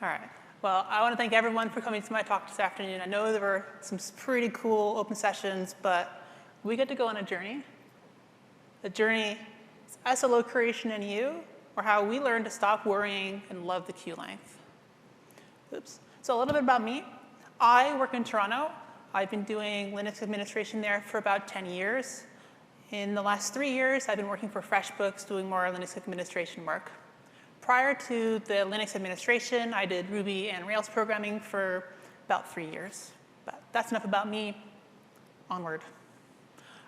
All right. Well, I want to thank everyone for coming to my talk this afternoon. I know there were some pretty cool open sessions, but we get to go on a journey. The journey is SLO creation and you, or how we learn to stop worrying and love the queue length. Oops. So a little bit about me. I work in Toronto. I've been doing Linux administration there for about 10 years. In the last 3 years, I've been working for Freshbooks doing more Linux administration work. Prior to the Linux administration, I did Ruby and Rails programming for about 3 years. But that's enough about me. Onward.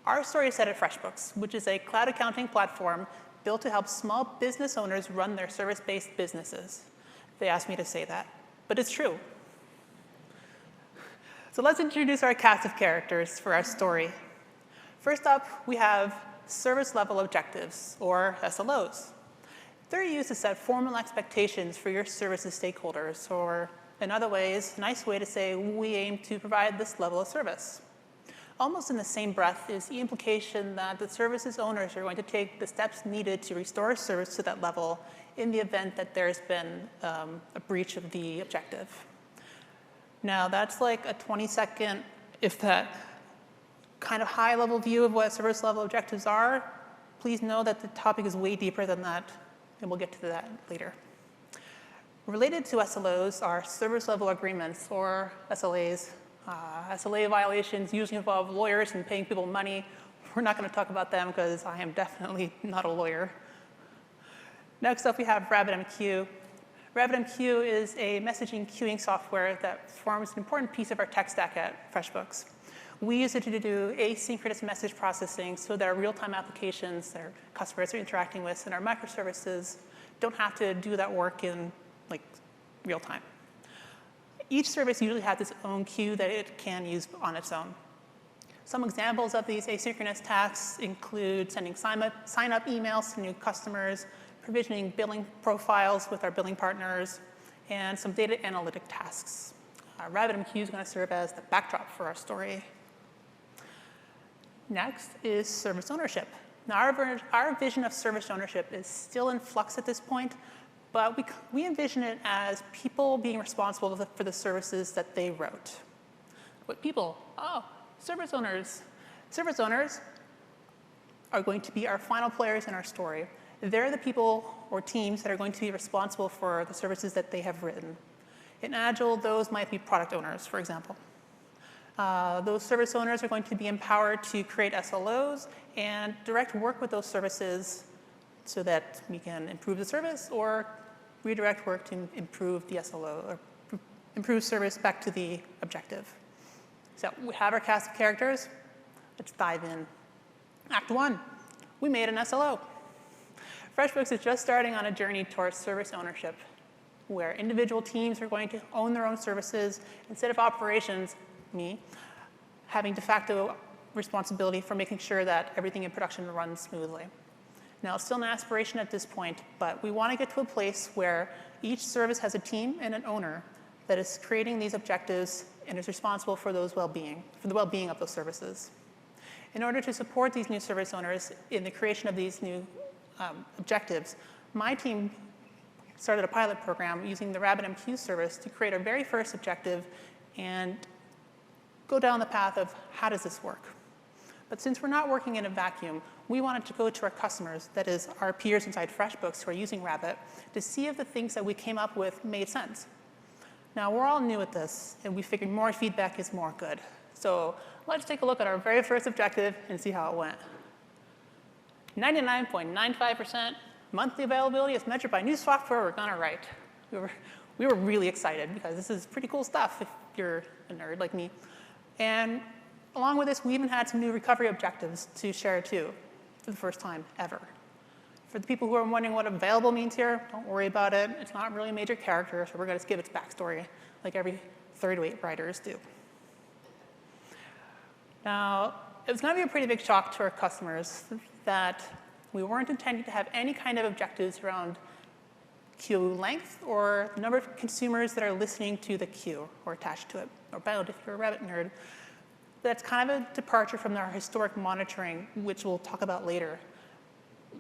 Our story is set at Freshbooks, which is a cloud accounting platform built to help small business owners run their service-based businesses. They asked me to say that, but it's true. So let's introduce our cast of characters for our story. First up, we have service-level objectives, or SLOs. They're used to set formal expectations for your services stakeholders, or in other ways, a nice way to say we aim to provide this level of service. Almost in the same breath is the implication that the services owners are going to take the steps needed to restore service to that level in the event that there's been a breach of the objective. Now, that's like a 20-second, if that, kind of high-level view of what service-level objectives are. Please know that the topic is way deeper than that, and we'll get to that later. Related to SLOs are service-level agreements, or SLAs. SLA violations usually involve lawyers and paying people money. We're not going to talk about them because I am definitely not a lawyer. Next up, we have RabbitMQ. RabbitMQ is a messaging queuing software that forms an important piece of our tech stack at FreshBooks. We use it to do asynchronous message processing so that our real-time applications that our customers are interacting with and our microservices don't have to do that work in real time. Each service usually has its own queue that it can use on its own. Some examples of these asynchronous tasks include sending sign-up emails to new customers, provisioning billing profiles with our billing partners, and some data analytic tasks. RabbitMQ is going to serve as the backdrop for our story. Next is service ownership. Now, our vision of service ownership is still in flux at this point, but we envision it as people being responsible for the services that they wrote. What people? Oh, service owners. Service owners are going to be our final players in our story. They're the people or teams that are going to be responsible for the services that they have written. In Agile, those might be product owners, for example. Those service owners are going to be empowered to create SLOs and direct work with those services so that we can improve the service or redirect work to improve the SLO or improve service back to the objective. So we have our cast of characters. Let's dive in. Act 1, we made an SLO. FreshBooks is just starting on a journey towards service ownership, where individual teams are going to own their own services instead of operations, me, having de facto responsibility for making sure that everything in production runs smoothly. Now, it's still an aspiration at this point, but we want to get to a place where each service has a team and an owner that is creating these objectives and is responsible for the well-being of those services. In order to support these new service owners in the creation of these new objectives, my team started a pilot program using the RabbitMQ service to create our very first objective and go down the path of how does this work. But since we're not working in a vacuum, we wanted to go to our customers, that is our peers inside FreshBooks who are using Rabbit, to see if the things that we came up with made sense. Now, we're all new at this, and we figured more feedback is more good. So let's take a look at our very first objective and see how it went. 99.95% monthly availability as measured by new software we're going to write. We were really excited because this is pretty cool stuff if you're a nerd like me. And along with this, we even had some new recovery objectives to share too, for the first time ever. For the people who are wondering what available means here, don't worry about it. It's not really a major character, so we're going to skip its backstory like every third-rate writers do. Now, it was going to be a pretty big shock to our customers that we weren't intending to have any kind of objectives around queue length or the number of consumers that are listening to the queue or attached to it, or bound if you're a Rabbit nerd. That's kind of a departure from our historic monitoring, which we'll talk about later.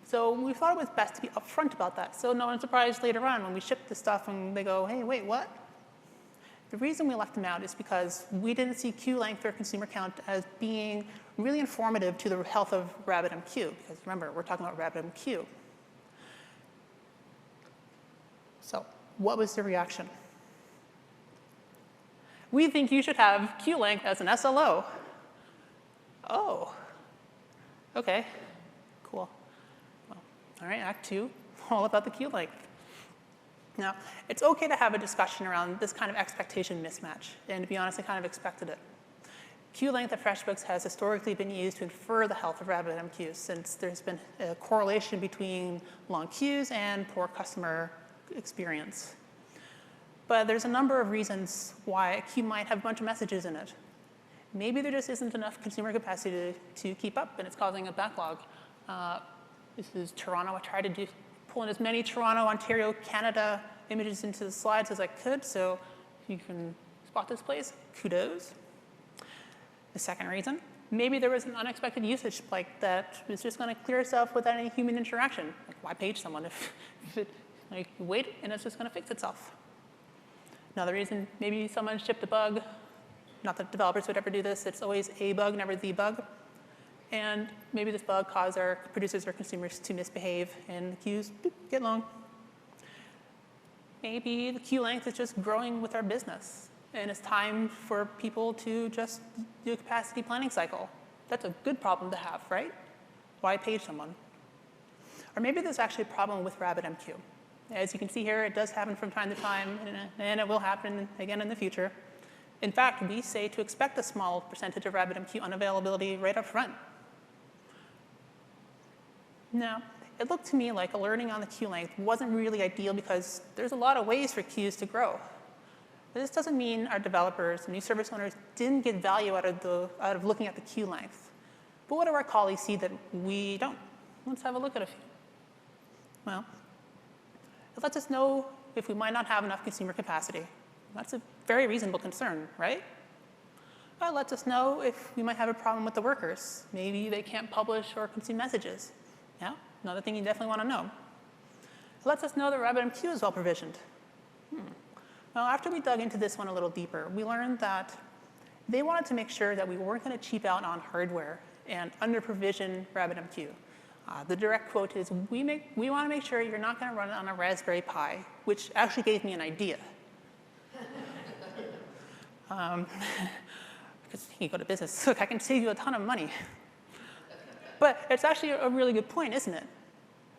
So we thought it was best to be upfront about that, so no one's surprised later on when we ship this stuff and they go, hey, wait, what? The reason we left them out is because we didn't see queue length or consumer count as being really informative to the health of RabbitMQ, because remember, we're talking about RabbitMQ. So what was the reaction? We think you should have queue length as an SLO. Oh, OK, cool. Well, all right, Act 2, all about the queue length. Now, it's OK to have a discussion around this kind of expectation mismatch. And to be honest, I kind of expected it. Queue length at Freshbooks has historically been used to infer the health of RabbitMQ, since there's been a correlation between long queues and poor customer experience. But there's a number of reasons why a queue might have a bunch of messages in it. Maybe there just isn't enough consumer capacity to keep up, and it's causing a backlog. This is Toronto. I tried to pull in as many Toronto, Ontario, Canada images into the slides as I could, so if you can spot this place, kudos. The second reason, maybe there was an unexpected usage spike that was just going to clear itself without any human interaction. Like, why page someone if it, like, you wait and it's just going to fix itself? Another reason, maybe someone shipped a bug. Not that developers would ever do this. It's always a bug, never the bug. And maybe this bug caused our producers or consumers to misbehave, and the queues get long. Maybe the queue length is just growing with our business, and it's time for people to just do a capacity planning cycle. That's a good problem to have, right? Why page someone? Or maybe there's actually a problem with RabbitMQ. As you can see here, it does happen from time to time, and it will happen again in the future. In fact, we say to expect a small percentage of RabbitMQ unavailability right up front. Now, it looked to me like alerting on the queue length wasn't really ideal because there's a lot of ways for queues to grow. But this doesn't mean our developers and new service owners didn't get value out of looking at the queue length. But what do our colleagues see that we don't? Let's have a look at a few. Well, it lets us know if we might not have enough consumer capacity. That's a very reasonable concern, right? It lets us know if we might have a problem with the workers. Maybe they can't publish or consume messages. Yeah, another thing you definitely want to know. It lets us know that RabbitMQ is well provisioned. Well, after we dug into this one a little deeper, we learned that they wanted to make sure that we weren't going to cheap out on hardware and under-provision RabbitMQ. The direct quote is, we want to make sure you're not going to run it on a Raspberry Pi, which actually gave me an idea. Because you go to business, look, I can save you a ton of money. But it's actually a really good point, isn't it?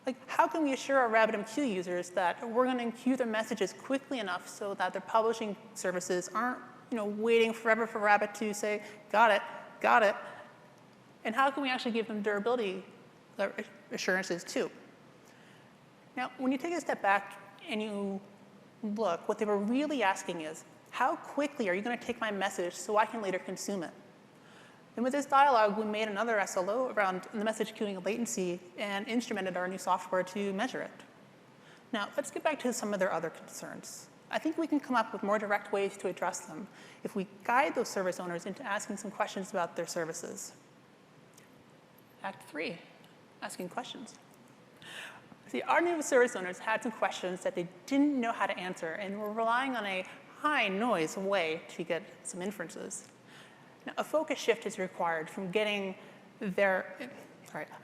Like, how can we assure our RabbitMQ users that we're going to enqueue their messages quickly enough so that their publishing services aren't, waiting forever for Rabbit to say, got it, got it? And how can we actually give them durability assurances too? Now, when you take a step back and you look, what they were really asking is, how quickly are you going to take my message so I can later consume it? And with this dialogue, we made another SLO around the message queuing latency and instrumented our new software to measure it. Now, let's get back to some of their other concerns. I think we can come up with more direct ways to address them if we guide those service owners into asking some questions about their services. Act 3, asking questions. See, our new service owners had some questions that they didn't know how to answer and were relying on a high noise way to get some inferences. Now, a focus shift is required from getting there.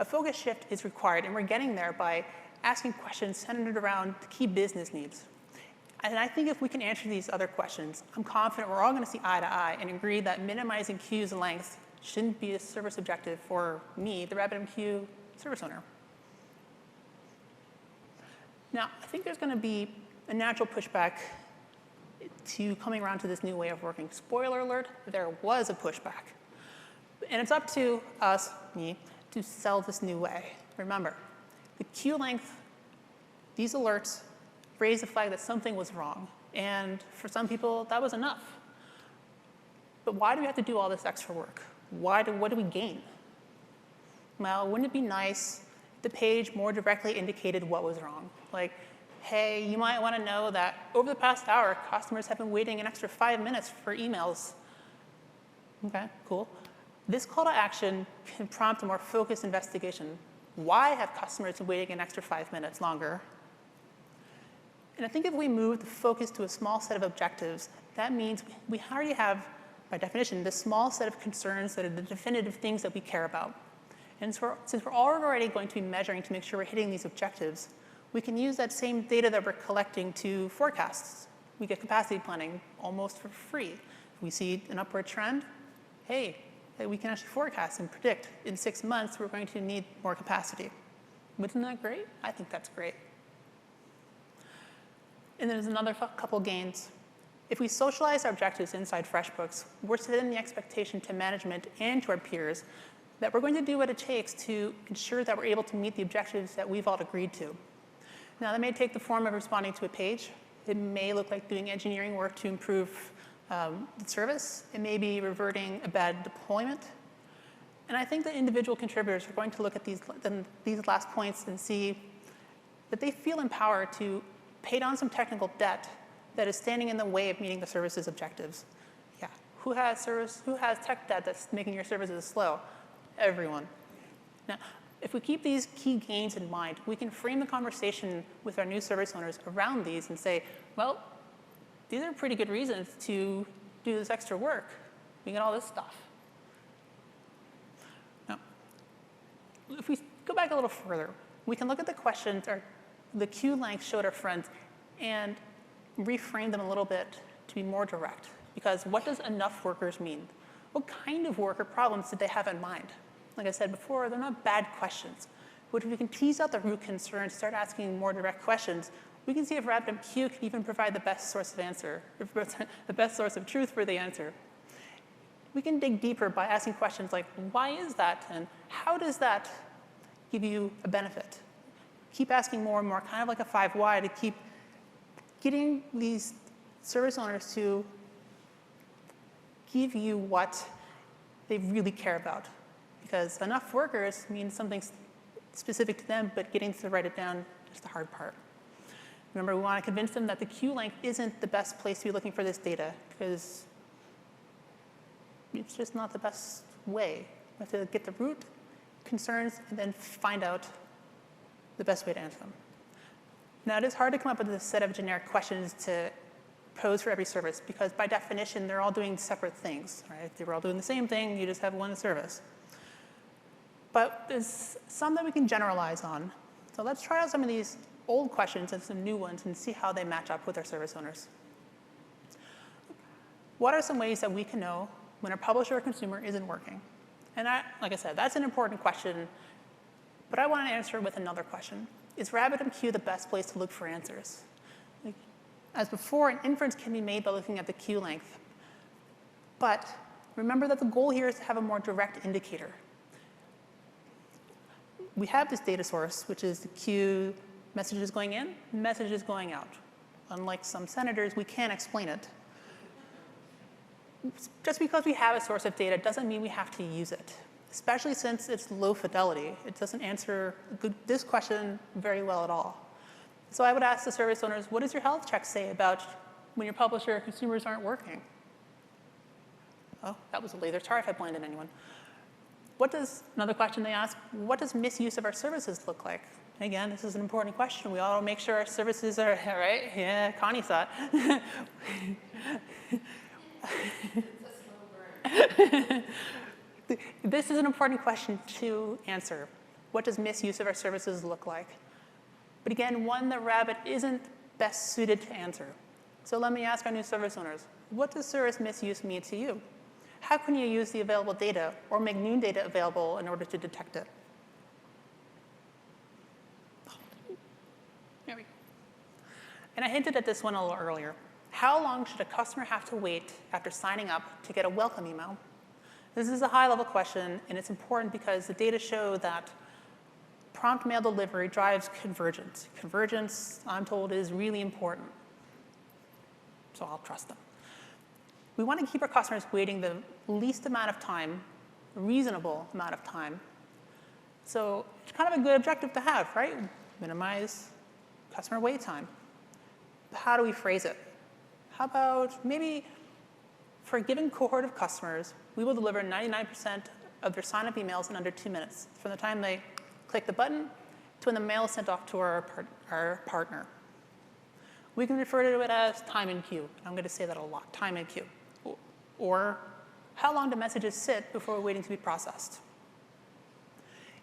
A focus shift is required, and we're getting there by asking questions centered around the key business needs. And I think if we can answer these other questions, I'm confident we're all going to see eye to eye and agree that minimizing queues length shouldn't be a service objective for me, the RabbitMQ service owner. Now, I think there's going to be a natural pushback to coming around to this new way of working. Spoiler alert, there was a pushback. And it's up to us, me, to sell this new way. Remember, the queue length, these alerts raised the flag that something was wrong. And for some people, that was enough. But why do we have to do all this extra work? What do we gain? Well, wouldn't it be nice if the page more directly indicated what was wrong? Like, hey, you might want to know that over the past hour, customers have been waiting an extra 5 minutes for emails. OK, cool. This call to action can prompt a more focused investigation. Why have customers waiting an extra 5 minutes longer? And I think if we move the focus to a small set of objectives, that means we already have, by definition, this small set of concerns that are the definitive things that we care about. And so since we're already going to be measuring to make sure we're hitting these objectives, we can use that same data that we're collecting to forecasts. We get capacity planning almost for free. If we see an upward trend, hey, we can actually forecast and predict in 6 months we're going to need more capacity. Isn't that great? I think that's great. And there's another couple gains. If we socialize our objectives inside FreshBooks, we're setting the expectation to management and to our peers that we're going to do what it takes to ensure that we're able to meet the objectives that we've all agreed to. Now, that may take the form of responding to a page. It may look like doing engineering work to improve the service. It may be reverting a bad deployment. And I think that individual contributors are going to look at these last points and see that they feel empowered to pay down some technical debt that is standing in the way of meeting the service's objectives. Yeah, who has tech debt that's making your services slow? Everyone. Now, if we keep these key gains in mind, we can frame the conversation with our new service owners around these and say, well, these are pretty good reasons to do this extra work. We get all this stuff. Now, if we go back a little further, we can look at the questions or the queue length showed our friends and reframe them a little bit to be more direct. Because what does enough workers mean? What kind of work or problems did they have in mind? Like I said before, they're not bad questions. But if we can tease out the root concerns, start asking more direct questions, we can see if RabbitMQ can even provide the best source of answer, the best source of truth for the answer. We can dig deeper by asking questions like, why is that? And how does that give you a benefit? Keep asking more and more, kind of like a 5 why, to keep getting these service owners to give you what they really care about. Because enough workers means something specific to them, but getting to write it down is the hard part. Remember, we want to convince them that the queue length isn't the best place to be looking for this data, because it's just not the best way. We have to get the root concerns and then find out the best way to answer them. Now, it is hard to come up with a set of generic questions to pose for every service, because by definition, they're all doing separate things, right? If they were all doing the same thing, you just have one service. But there's some that we can generalize on. So let's try out some of these old questions and some new ones and see how they match up with our service owners. What are some ways that we can know when a publisher or consumer isn't working? And like I said, that's an important question, but I want to answer it with another question. Is RabbitMQ the best place to look for answers? As before, an inference can be made by looking at the queue length. But remember that the goal here is to have a more direct indicator. We have this data source, which is the queue messages going in, messages going out. Unlike some senators, we can't explain it. Just because we have a source of data doesn't mean we have to use it, especially since it's low fidelity. It doesn't answer this question very well at all. So I would ask the service owners, what does your health check say about when your publisher or consumers aren't working? Oh, that was a laser. Sorry if I blinded anyone. Another question they ask, what does misuse of our services look like? Again, this is an important question. We all make sure our services are, right? Yeah, Connie saw it. This is an important question to answer. What does misuse of our services look like? But again, one that Rabbit isn't best suited to answer. So let me ask our new service owners, what does service misuse mean to you? How can you use the available data or make new data available in order to detect it? There we go. And I hinted at this one a little earlier. How long should a customer have to wait after signing up to get a welcome email? This is a high-level question, and it's important because the data show that prompt mail delivery drives convergence. Convergence, I'm told, is really important. So I'll trust them. We want to keep our customers waiting the least amount of time, a reasonable amount of time. So it's kind of a good objective to have, right? Minimize customer wait time. But how do we phrase it? How about maybe for a given cohort of customers, we will deliver 99% of their sign-up emails in under 2 minutes from the time they click the button to when the mail is sent off to our partner. We can refer to it as time in queue. I'm going to say that a lot, time in queue. Or how long do messages sit before waiting to be processed?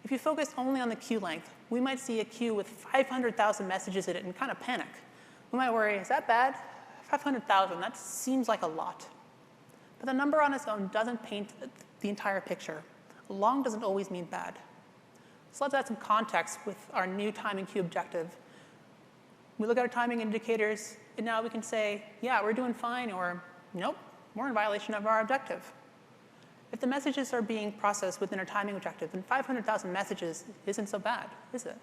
If you focus only on the queue length, we might see a queue with 500,000 messages in it and kind of panic. We might worry, is that bad? 500,000, that seems like a lot. But the number on its own doesn't paint the entire picture. Long doesn't always mean bad. So let's add some context with our new time in queue objective. We look at our timing indicators, and now we can say, yeah, we're doing fine, or nope, we're in violation of our objective. If the messages are being processed within our timing objective, then 500,000 messages isn't so bad, is it?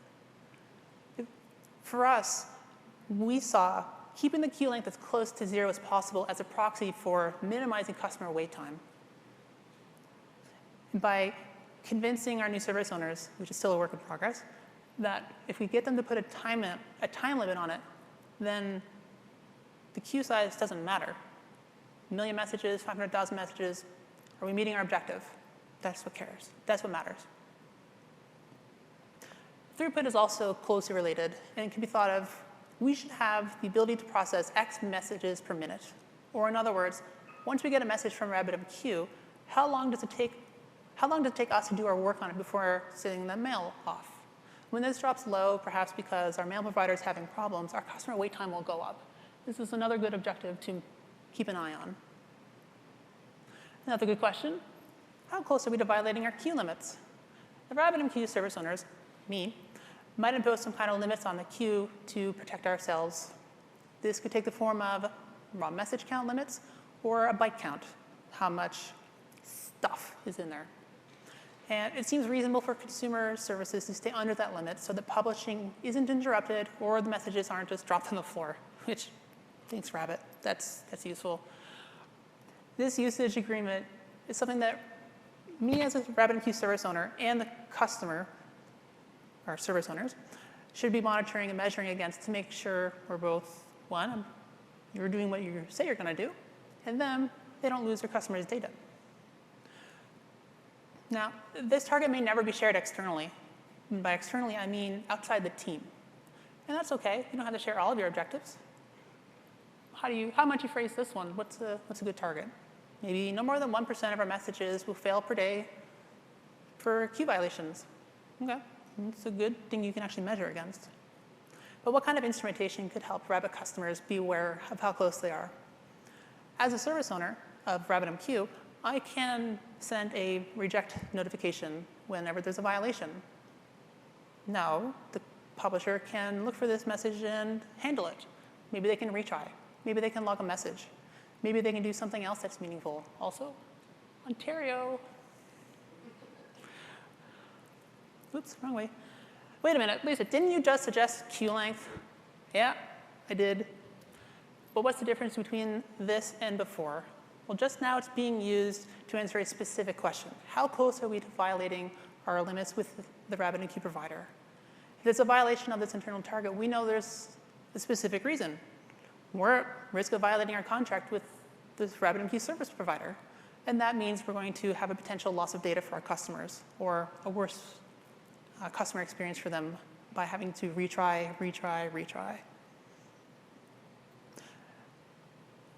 For us, we saw keeping the queue length as close to 0 as possible as a proxy for minimizing customer wait time. By convincing our new service owners, which is still a work in progress, that if we get them to put a time limit on it, then the queue size doesn't matter. 1 million messages, 500,000 messages, are we meeting our objective? That's what cares. That's what matters. Throughput is also closely related, and it can be thought of, we should have the ability to process X messages per minute. Or in other words, once we get a message from RabbitMQ, how long does it take us to do our work on it before sending the mail off? When this drops low, perhaps because our mail provider is having problems, our customer wait time will go up. This is another good objective to keep an eye on. Another good question, how close are we to violating our queue limits? The RabbitMQ service owners, me, might impose some kind of limits on the queue to protect ourselves. This could take the form of raw message count limits or a byte count, how much stuff is in there. And it seems reasonable for consumer services to stay under that limit so that publishing isn't interrupted or the messages aren't just dropped on the floor, which, thanks Rabbit, that's useful. This usage agreement is something that me as a RabbitMQ service owner and the customer, our service owners, should be monitoring and measuring against to make sure we're both, one, you're doing what you say you're going to do, and then they don't lose their customers' data. Now, this target may never be shared externally. And by externally, I mean outside the team. And that's OK. You don't have to share all of your objectives. How might you phrase this one? What's a good target? Maybe no more than 1% of our messages will fail per day for queue violations. OK, it's a good thing you can actually measure against. But what kind of instrumentation could help Rabbit customers be aware of how close they are? As a service owner of RabbitMQ, I can send a reject notification whenever there's a violation. Now, the publisher can look for this message and handle it. Maybe they can retry. Maybe they can log a message. Maybe they can do something else that's meaningful. Also, Ontario. Oops, wrong way. Wait a minute, Lisa, didn't you just suggest queue length? Yeah, I did. But what's the difference between this and before? Well, just now it's being used to answer a specific question. How close are we to violating our limits with the RabbitMQ provider? If there's a violation of this internal target, we know there's a specific reason. We're at risk of violating our contract with this RabbitMQ service provider. And that means we're going to have a potential loss of data for our customers, or a worse customer experience for them by having to retry.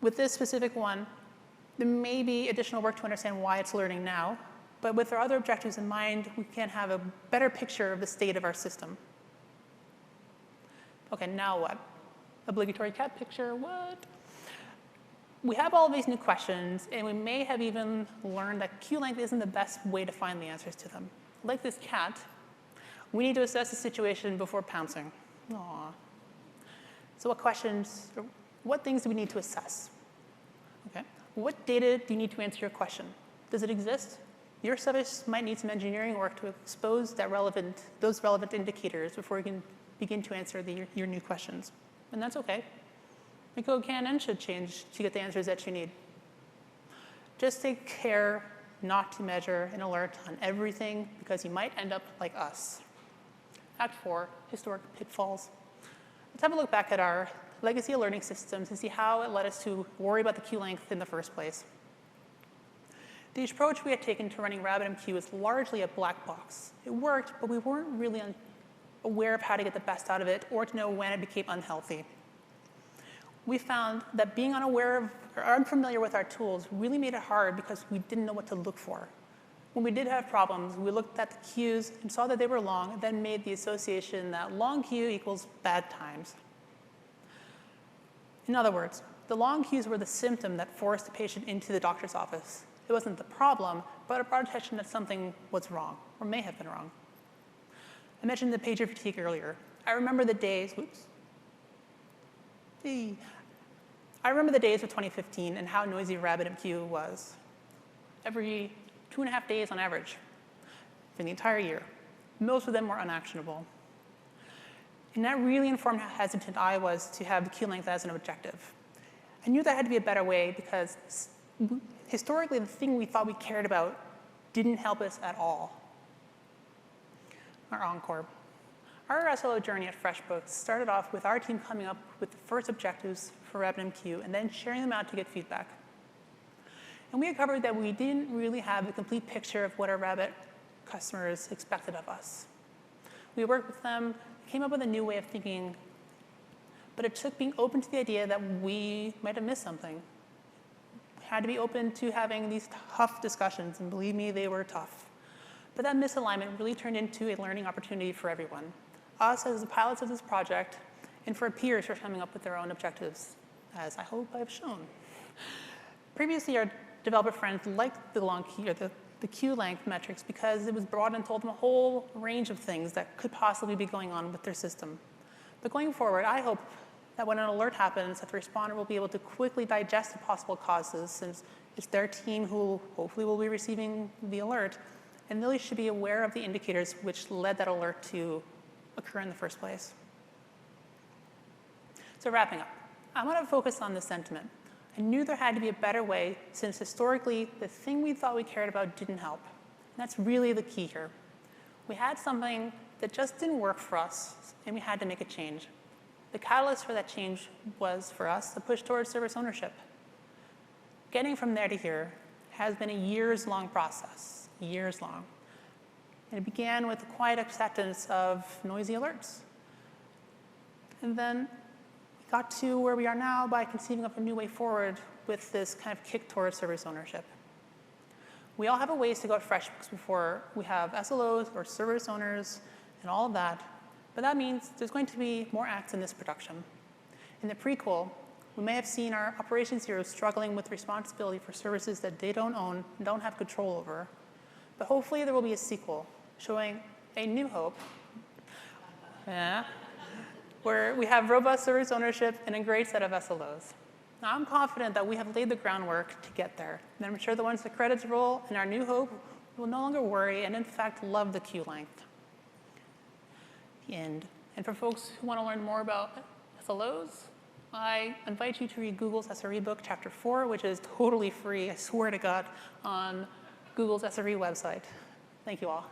With this specific one, there may be additional work to understand why it's alerting now. But with our other objectives in mind, we can have a better picture of the state of our system. OK, now what? Obligatory cat picture, what? We have all of these new questions, and we may have even learned that queue length isn't the best way to find the answers to them. Like this cat, we need to assess the situation before pouncing. Aww. So what things do we need to assess? Okay. What data do you need to answer your question? Does it exist? Your service might need some engineering work to expose those relevant indicators before you can begin to answer your new questions. And that's OK. The code can and should change to get the answers that you need. Just take care not to measure and alert on everything, because you might end up like us. Act 4, historic pitfalls. Let's have a look back at our legacy alerting systems and see how it led us to worry about the queue length in the first place. The approach we had taken to running RabbitMQ was largely a black box. It worked, but we weren't really aware of how to get the best out of it or to know when it became unhealthy. We found that being unaware of or unfamiliar with our tools really made it hard because we didn't know what to look for. When we did have problems, we looked at the queues and saw that they were long, and then made the association that long queue equals bad times. In other words, the long queues were the symptom that forced the patient into the doctor's office. It wasn't the problem, but it brought attention that something was wrong, or may have been wrong. I mentioned the pager fatigue earlier. I remember the days of 2015 and how noisy RabbitMQ was. Every 2.5 days on average for the entire year. Most of them were unactionable. And that really informed how hesitant I was to have the queue length as an objective. I knew there had to be a better way because historically the thing we thought we cared about didn't help us at all. Our encore. Our SLO journey at Freshbooks started off with our team coming up with the first objectives for RabbitMQ and then sharing them out to get feedback. And we uncovered that we didn't really have a complete picture of what our Rabbit customers expected of us. We worked with them, came up with a new way of thinking, but it took being open to the idea that we might have missed something. We had to be open to having these tough discussions, and believe me, they were tough. But that misalignment really turned into a learning opportunity for everyone. Us as the pilots of this project, and for peers who are coming up with their own objectives, as I hope I've shown. Previously, our developer friends liked the long queue, or the queue length metrics because it was broad and told them a whole range of things that could possibly be going on with their system. But going forward, I hope that when an alert happens, that the responder will be able to quickly digest the possible causes, since it's their team who hopefully will be receiving the alert, and really should be aware of the indicators which led that alert to occur in the first place. So wrapping up, I want to focus on the sentiment. I knew there had to be a better way, since historically, the thing we thought we cared about didn't help. And that's really the key here. We had something that just didn't work for us, and we had to make a change. The catalyst for that change was, for us, the push towards service ownership. Getting from there to here has been a years-long process, years-long. And it began with the quiet acceptance of noisy alerts. And then got to where we are now by conceiving of a new way forward with this kind of kick towards service ownership. We all have a ways to go at Freshbooks before we have SLOs or service owners and all of that, but that means there's going to be more acts in this production. In the prequel, we may have seen our operations heroes struggling with responsibility for services that they don't own and don't have control over, but hopefully there will be a sequel showing a new hope. Where we have robust service ownership and a great set of SLOs. Now, I'm confident that we have laid the groundwork to get there, and I'm sure that once the credits roll in our new hope, we will no longer worry and, in fact, love the queue length. The end. And for folks who want to learn more about SLOs, I invite you to read Google's SRE book, Chapter 4, which is totally free, I swear to God, on Google's SRE website. Thank you all.